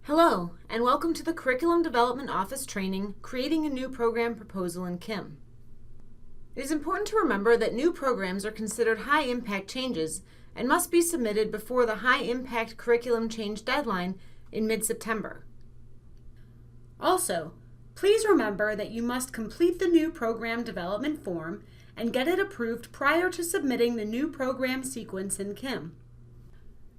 Hello, and welcome to the Curriculum Development Office training, Creating a New Program Proposal in CIM. It is important to remember that new programs are considered high-impact changes and must be submitted before the high-impact curriculum change deadline in mid-September. Also, please remember that you must complete the new program development form and get it approved prior to submitting the new program sequence in CIM.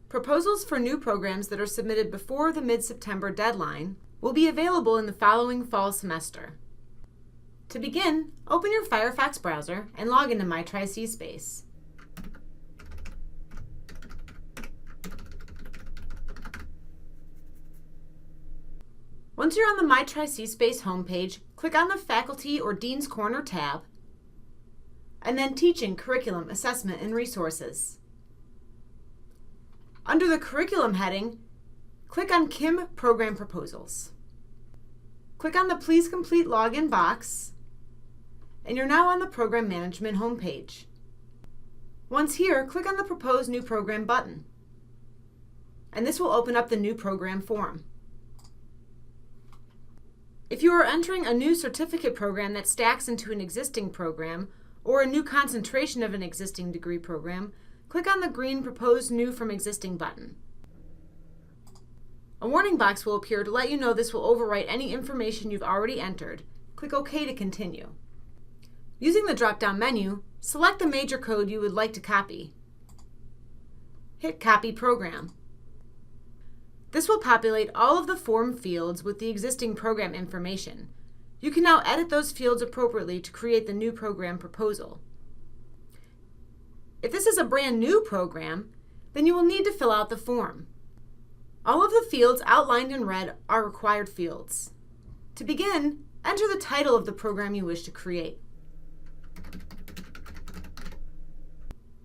Proposals for new programs that are submitted before the mid-September deadline will be available in the following fall semester. To begin, open your Firefox browser and log into MyTriCSpace. Once you're on the MyTriCSpace homepage, click on the Faculty or Dean's Corner tab, and then Teaching, Curriculum, Assessment, and Resources. Under the Curriculum heading, click on CIM Program Proposals. Click on the Please Complete Login box, and you're now on the Program Management homepage. Once here, click on the Propose New Program button, and this will open up the New Program form. If you are entering a new certificate program that stacks into an existing program or a new concentration of an existing degree program, click on the green Propose New from Existing button. A warning box will appear to let you know this will overwrite any information you've already entered. Click OK to continue. Using the drop-down menu, select the major code you would like to copy. Hit Copy Program. This will populate all of the form fields with the existing program information. You can now edit those fields appropriately to create the new program proposal. If this is a brand new program, then you will need to fill out the form. All of the fields outlined in red are required fields. To begin, enter the title of the program you wish to create.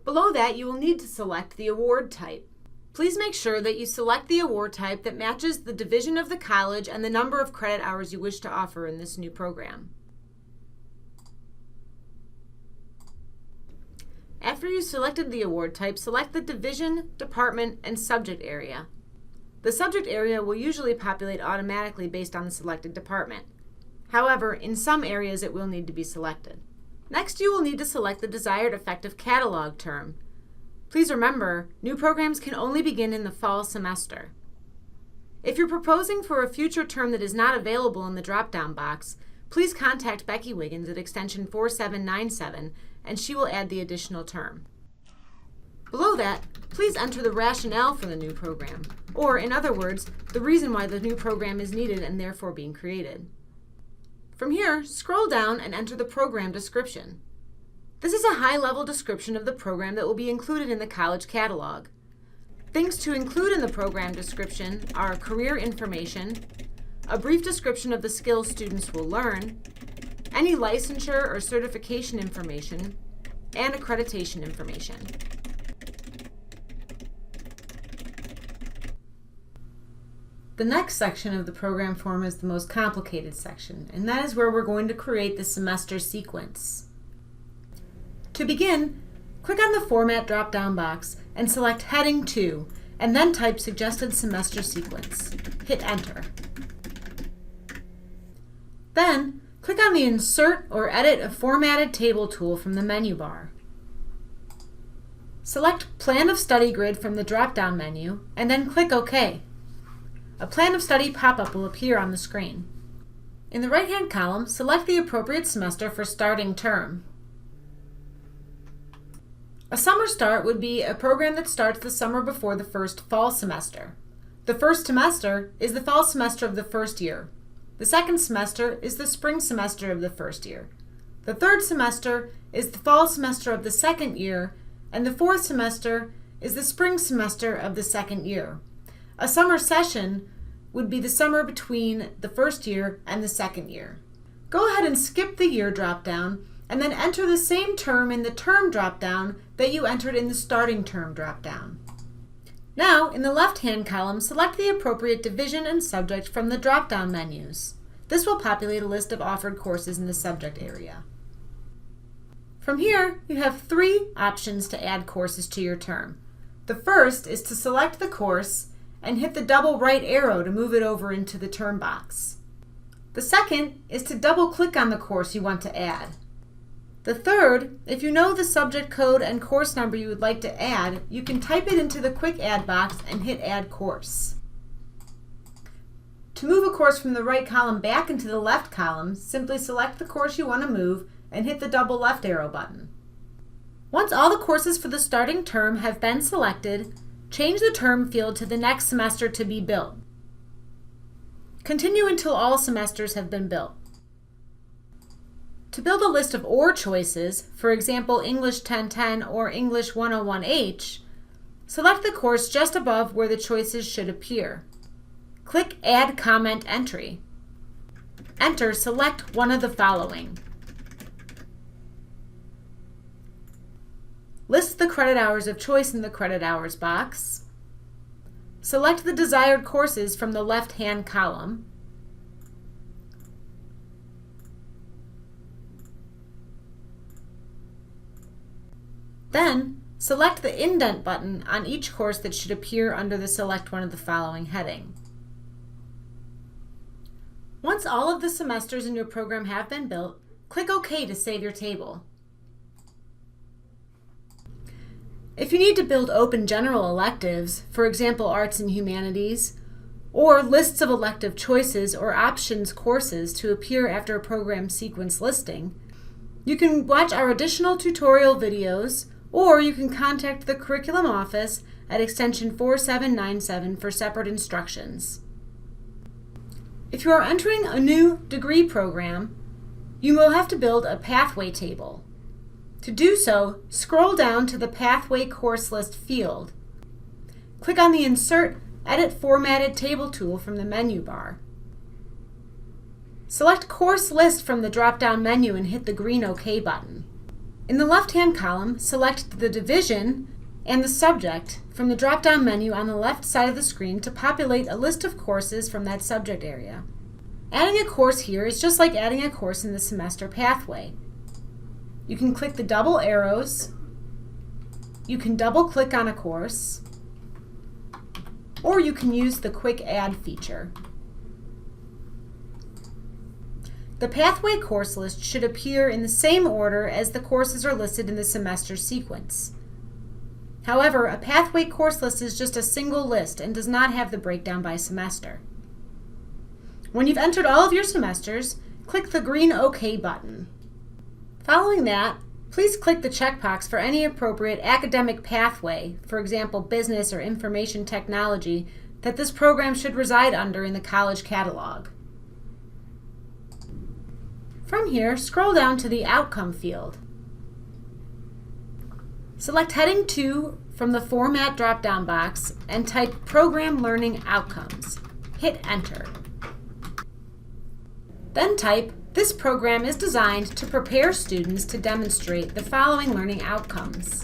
Below that, you will need to select the award type. Please make sure that you select the award type that matches the division of the college and the number of credit hours you wish to offer in this new program. After you've selected the award type, select the division, department, and subject area. The subject area will usually populate automatically based on the selected department. However, in some areas it will need to be selected. Next, you will need to select the desired effective catalog term. Please remember, new programs can only begin in the fall semester. If you're proposing for a future term that is not available in the drop-down box, please contact Becky Wiggins at extension 4797 and she will add the additional term. Below that, please enter the rationale for the new program, or in other words, the reason why the new program is needed and therefore being created. From here, scroll down and enter the program description. This is a high-level description of the program that will be included in the college catalog. Things to include in the program description are career information, a brief description of the skills students will learn, any licensure or certification information, and accreditation information. The next section of the program form is the most complicated section, and that is where we're going to create the semester sequence. To begin, click on the Format drop-down box and select Heading 2, and then type Suggested Semester Sequence. Hit Enter. Then, click on the Insert or Edit a Formatted Table tool from the menu bar. Select Plan of Study Grid from the drop-down menu, and then click OK. A Plan of Study pop-up will appear on the screen. In the right-hand column, select the appropriate semester for starting term. A summer start would be a program that starts the summer before the first fall semester. The first semester is the fall semester of the first year. The second semester is the spring semester of the first year. The third semester is the fall semester of the second year, and the fourth semester is the spring semester of the second year. A summer session would be the summer between the first year and the second year. Go ahead and skip the year drop-down and then enter the same term in the term drop-down that you entered in the starting term drop-down. Now, in the left-hand column, select the appropriate division and subject from the drop-down menus. This will populate a list of offered courses in the subject area. From here, you have 3 options to add courses to your term. The first is to select the course and hit the double right arrow to move it over into the term box. The second is to double-click on the course you want to add. The third, if you know the subject code and course number you would like to add, you can type it into the Quick Add box and hit Add Course. To move a course from the right column back into the left column, simply select the course you want to move and hit the double left arrow button. Once all the courses for the starting term have been selected, change the term field to the next semester to be built. Continue until all semesters have been built. To build a list of OR choices, for example English 1010 or English 101H, select the course just above where the choices should appear. Click Add Comment Entry. Enter select one of the following. List the credit hours of choice in the credit hours box. Select the desired courses from the left-hand column. Then, select the indent button on each course that should appear under the Select One of the Following heading. Once all of the semesters in your program have been built, click OK to save your table. If you need to build open general electives, for example Arts and Humanities, or lists of elective choices or options courses to appear after a program sequence listing, you can watch our additional tutorial videos, or you can contact the Curriculum Office at extension 4797 for separate instructions. If you are entering a new degree program, you will have to build a pathway table. To do so, scroll down to the Pathway Course List field. Click on the Insert Edit Formatted Table tool from the menu bar. Select Course List from the drop-down menu and hit the green OK button. In the left-hand column, select the division and the subject from the drop-down menu on the left side of the screen to populate a list of courses from that subject area. Adding a course here is just like adding a course in the semester pathway. You can click the double arrows, you can double-click on a course, or you can use the Quick Add feature. The pathway course list should appear in the same order as the courses are listed in the semester sequence. However, a pathway course list is just a single list and does not have the breakdown by semester. When you've entered all of your semesters, click the green OK button. Following that, please click the checkbox for any appropriate academic pathway, for example business or information technology, that this program should reside under in the college catalog. From here, scroll down to the Outcome field. Select Heading 2 from the Format drop-down box and type Program Learning Outcomes. Hit Enter. Then type, "This program is designed to prepare students to demonstrate the following learning outcomes."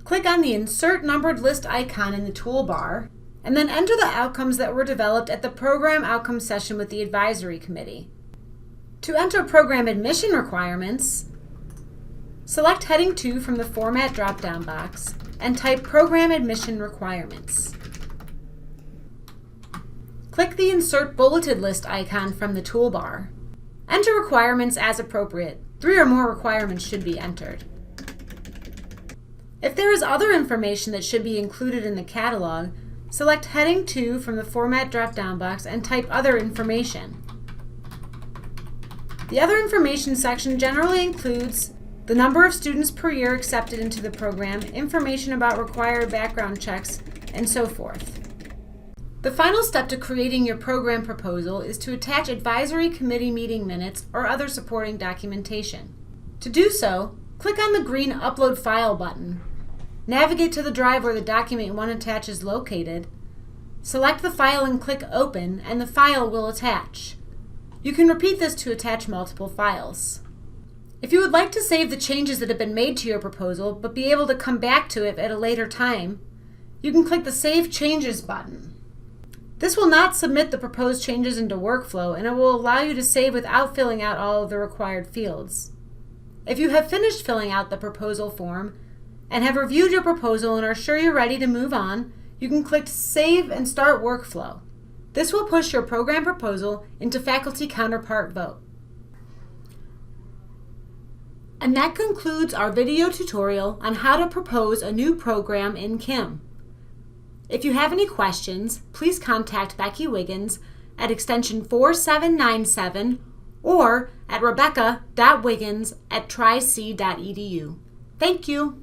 Click on the Insert Numbered List icon in the toolbar, and then enter the outcomes that were developed at the Program Outcome session with the Advisory Committee. To enter program admission requirements, select Heading 2 from the Format drop-down box and type Program Admission Requirements. Click the Insert Bulleted List icon from the toolbar. Enter requirements as appropriate. 3 or more requirements should be entered. If there is other information that should be included in the catalog, select Heading 2 from the Format drop-down box and type Other Information. The Other Information section generally includes the number of students per year accepted into the program, information about required background checks, and so forth. The final step to creating your program proposal is to attach advisory committee meeting minutes or other supporting documentation. To do so, click on the green Upload File button. Navigate to the drive where the document you want to attach is located. Select the file and click Open, and the file will attach. You can repeat this to attach multiple files. If you would like to save the changes that have been made to your proposal, but be able to come back to it at a later time, you can click the Save Changes button. This will not submit the proposed changes into workflow, and it will allow you to save without filling out all of the required fields. If you have finished filling out the proposal form and have reviewed your proposal and are sure you're ready to move on, you can click Save and Start Workflow. This will push your program proposal into faculty counterpart vote. And that concludes our video tutorial on how to propose a new program in CIM. If you have any questions, please contact Becky Wiggins at extension 4797 or at rebecca.wiggins@tric.edu. Thank you.